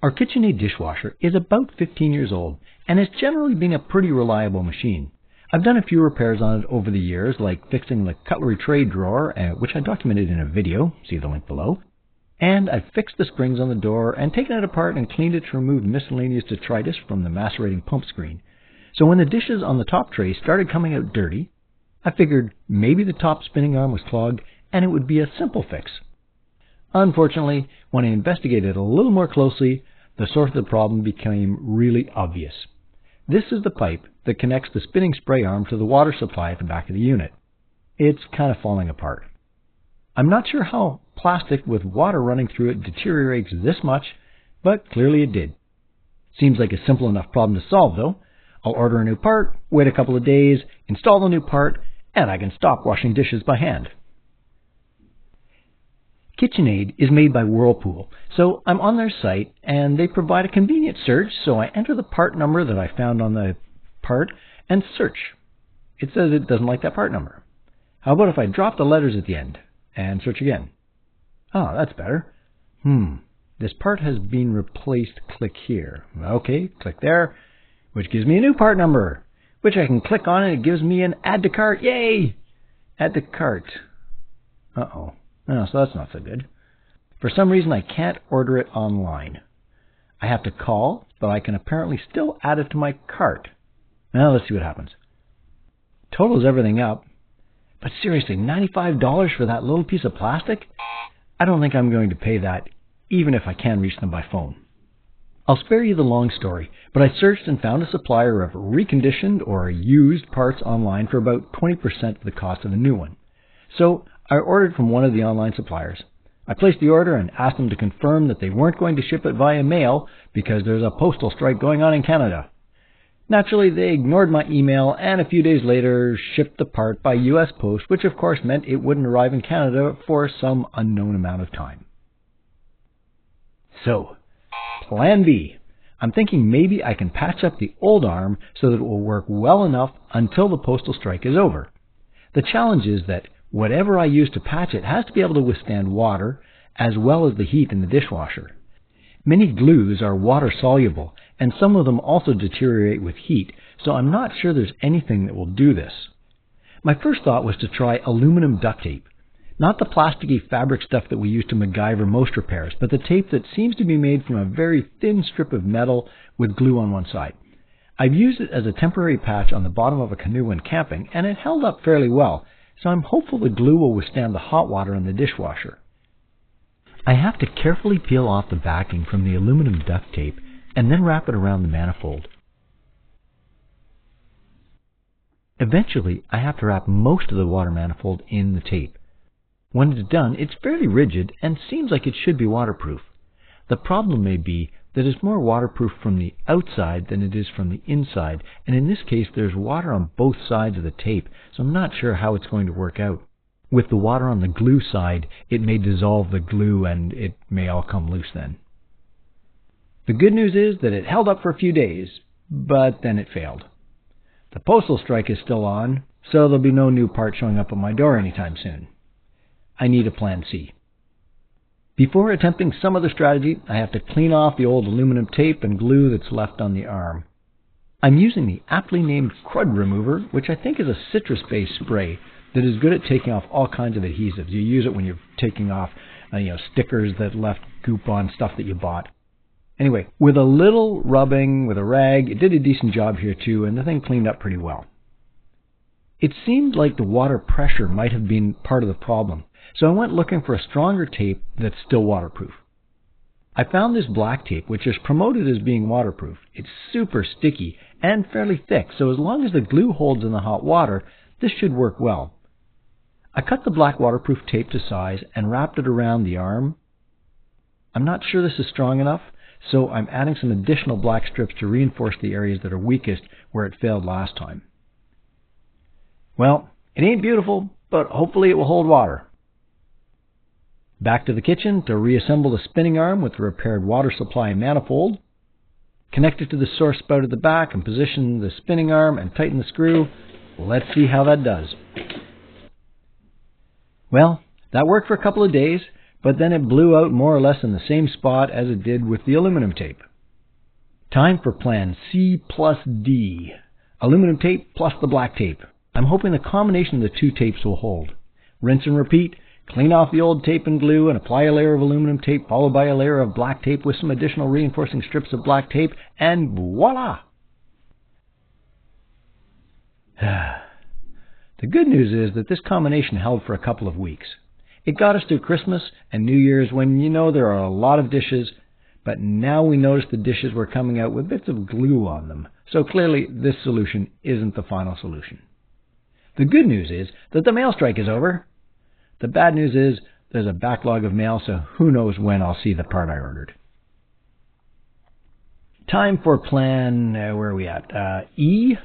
Our KitchenAid dishwasher is about 15 years old and has generally been a pretty reliable machine. I've done a few repairs on it over the years, like fixing the cutlery tray drawer, which I documented in a video, see the link below. And I've fixed the springs on the door and taken it apart and cleaned it to remove miscellaneous detritus from the macerating pump screen. So when the dishes on the top tray started coming out dirty, I figured maybe the top spinning arm was clogged and it would be a simple fix. Unfortunately, when I investigated a little more closely, the source of the problem became really obvious. This is the pipe that connects the spinning spray arm to the water supply at the back of the unit. It's kind of falling apart. I'm not sure how plastic with water running through it deteriorates this much, but clearly it did. Seems like a simple enough problem to solve though. I'll order a new part, wait a couple of days, install the new part, and I can stop washing dishes by hand. KitchenAid is made by Whirlpool, so I'm on their site and they provide a convenient search, so I enter the part number that I found on the part and search. It says it doesn't like that part number. How about if I drop the letters at the end and search again? Oh, that's better. This part has been replaced. Click here. Okay, click there, which gives me a new part number, which I can click on and it gives me an add to cart. Yay! Add to cart. Uh-oh. Oh, so that's not so good. For some reason, I can't order it online. I have to call, but I can apparently still add it to my cart. Now, let's see what happens. Totals everything up. But seriously, $95 for that little piece of plastic? I don't think I'm going to pay that, even if I can reach them by phone. I'll spare you the long story, but I searched and found a supplier of reconditioned or used parts online for about 20% of the cost of a new one. So I ordered from one of the online suppliers. I placed the order and asked them to confirm that they weren't going to ship it via mail because there's a postal strike going on in Canada. Naturally, they ignored my email and a few days later shipped the part by US Post, which of course meant it wouldn't arrive in Canada for some unknown amount of time. So, Plan B. I'm thinking maybe I can patch up the old arm so that it will work well enough until the postal strike is over. The challenge is that whatever I use to patch it has to be able to withstand water as well as the heat in the dishwasher. Many glues are water soluble and some of them also deteriorate with heat, so I'm not sure there's anything that will do this. My first thought was to try aluminum duct tape. Not the plasticky fabric stuff that we use to MacGyver most repairs, but the tape that seems to be made from a very thin strip of metal with glue on one side. I've used it as a temporary patch on the bottom of a canoe when camping, and it held up fairly well, so I'm hopeful the glue will withstand the hot water in the dishwasher. I have to carefully peel off the backing from the aluminum duct tape and then wrap it around the manifold. Eventually, I have to wrap most of the water manifold in the tape. When it's done, it's fairly rigid and seems like it should be waterproof. The problem may be that it's more waterproof from the outside than it is from the inside, and in this case there's water on both sides of the tape, so I'm not sure how it's going to work out. With the water on the glue side, it may dissolve the glue and it may all come loose then. The good news is that it held up for a few days, but then it failed. The postal strike is still on, so there'll be no new part showing up at my door anytime soon. I need a plan C. Before attempting some other strategy, I have to clean off the old aluminum tape and glue that's left on the arm. I'm using the aptly named crud remover, which I think is a citrus-based spray that is good at taking off all kinds of adhesives. You use it when you're taking off stickers that left goop on stuff that you bought. Anyway, with a little rubbing with a rag, it did a decent job here too, and the thing cleaned up pretty well. It seemed like the water pressure might have been part of the problem, so I went looking for a stronger tape that's still waterproof. I found this black tape, which is promoted as being waterproof. It's super sticky and fairly thick, so as long as the glue holds in the hot water, this should work well. I cut the black waterproof tape to size and wrapped it around the arm. I'm not sure this is strong enough, so I'm adding some additional black strips to reinforce the areas that are weakest where it failed last time. Well, it ain't beautiful, but hopefully it will hold water. Back to the kitchen to reassemble the spinning arm with the repaired water supply and manifold. Connect it to the source spout at the back and position the spinning arm and tighten the screw. Let's see how that does. Well, that worked for a couple of days, but then it blew out more or less in the same spot as it did with the aluminum tape. Time for plan C plus D. Aluminum tape plus the black tape. I'm hoping the combination of the two tapes will hold. Rinse and repeat. Clean off the old tape and glue and apply a layer of aluminum tape followed by a layer of black tape with some additional reinforcing strips of black tape, and voila! The good news is that this combination held for a couple of weeks. It got us through Christmas and New Year's when there are a lot of dishes, but now we notice the dishes were coming out with bits of glue on them, so clearly this solution isn't the final solution. The good news is that the mail strike is over. The bad news is there's a backlog of mail, so who knows when I'll see the part I ordered. Time for plan, where are we at? E?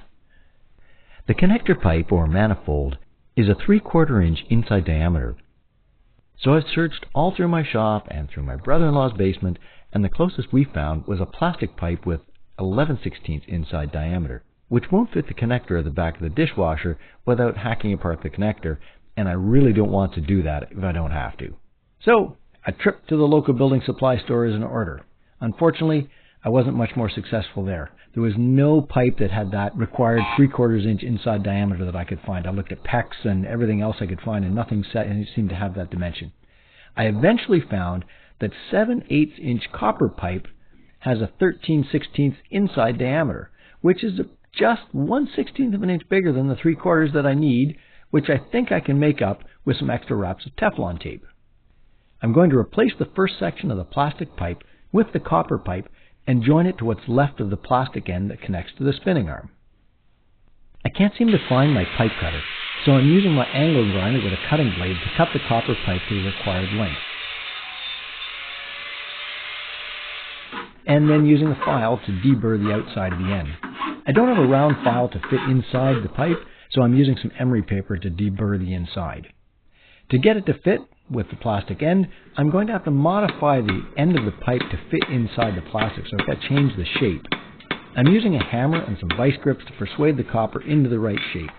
The connector pipe, or manifold, is a 3/4 inch inside diameter. So I've searched all through my shop and through my brother-in-law's basement, and the closest we found was a plastic pipe with 11/16 inside diameter, which won't fit the connector at the back of the dishwasher without hacking apart the connector, and I really don't want to do that if I don't have to. So, a trip to the local building supply store is in order. Unfortunately, I wasn't much more successful there. There was no pipe that had that required 3/4 inch inside diameter that I could find. I looked at PEX and everything else I could find, and nothing seemed to have that dimension. I eventually found that 7/8 inch copper pipe has a 13/16 inside diameter, which is just 1/16 of an inch bigger than the 3/4 that I need, which I think I can make up with some extra wraps of Teflon tape. I'm going to replace the first section of the plastic pipe with the copper pipe and join it to what's left of the plastic end that connects to the spinning arm. I can't seem to find my pipe cutter, so I'm using my angle grinder with a cutting blade to cut the copper pipe to the required length. And then using a file to deburr the outside of the end. I don't have a round file to fit inside the pipe, so I'm using some emery paper to deburr the inside. To get it to fit with the plastic end, I'm going to have to modify the end of the pipe to fit inside the plastic, so I've got to change the shape. I'm using a hammer and some vice grips to persuade the copper into the right shape.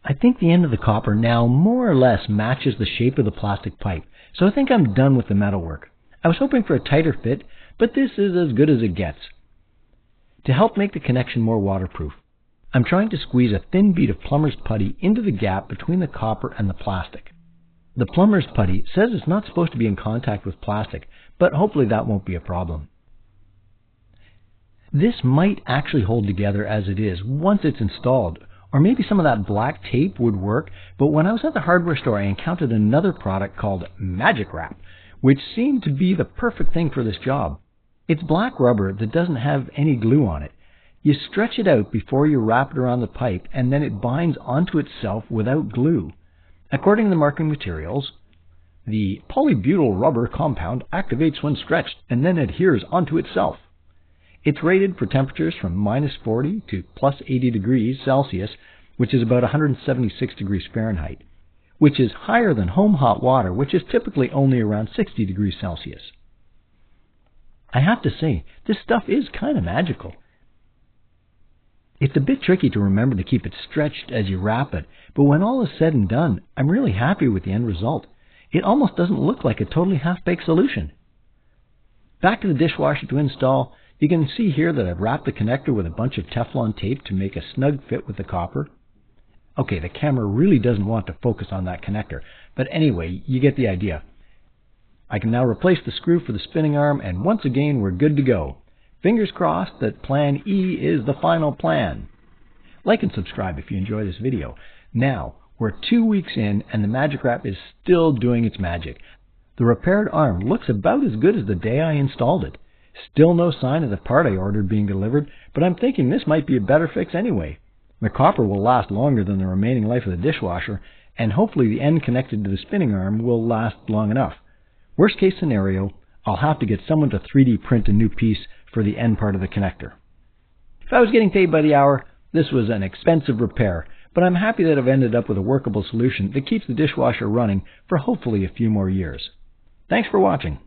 I think the end of the copper now more or less matches the shape of the plastic pipe, so I think I'm done with the metalwork. I was hoping for a tighter fit, but this is as good as it gets. To help make the connection more waterproof, I'm trying to squeeze a thin bead of plumber's putty into the gap between the copper and the plastic. The plumber's putty says it's not supposed to be in contact with plastic, but hopefully that won't be a problem. This might actually hold together as it is once it's installed, or maybe some of that black tape would work, but when I was at the hardware store I encountered another product called Magic Wrap, which seemed to be the perfect thing for this job. It's black rubber that doesn't have any glue on it. You stretch it out before you wrap it around the pipe, and then it binds onto itself without glue. According to the marketing materials, the polybutyl rubber compound activates when stretched and then adheres onto itself. It's rated for temperatures from -40 to +80 degrees Celsius, which is about 176 degrees Fahrenheit, which is higher than home hot water, which is typically only around 60 degrees Celsius. I have to say, this stuff is kind of magical. It's a bit tricky to remember to keep it stretched as you wrap it, but when all is said and done, I'm really happy with the end result. It almost doesn't look like a totally half-baked solution. Back to the dishwasher to install. You can see here that I've wrapped the connector with a bunch of Teflon tape to make a snug fit with the copper. Okay, the camera really doesn't want to focus on that connector, but anyway, you get the idea. I can now replace the screw for the spinning arm, and once again we're good to go. Fingers crossed that Plan E is the final plan. Like and subscribe if you enjoy this video. Now, we're 2 weeks in and the Magic Wrap is still doing its magic. The repaired arm looks about as good as the day I installed it. Still no sign of the part I ordered being delivered, but I'm thinking this might be a better fix anyway. The copper will last longer than the remaining life of the dishwasher, and hopefully the end connected to the spinning arm will last long enough. Worst case scenario, I'll have to get someone to 3D print a new piece for the end part of the connector. If I was getting paid by the hour, this was an expensive repair, but I'm happy that I've ended up with a workable solution that keeps the dishwasher running for hopefully a few more years. Thanks for watching.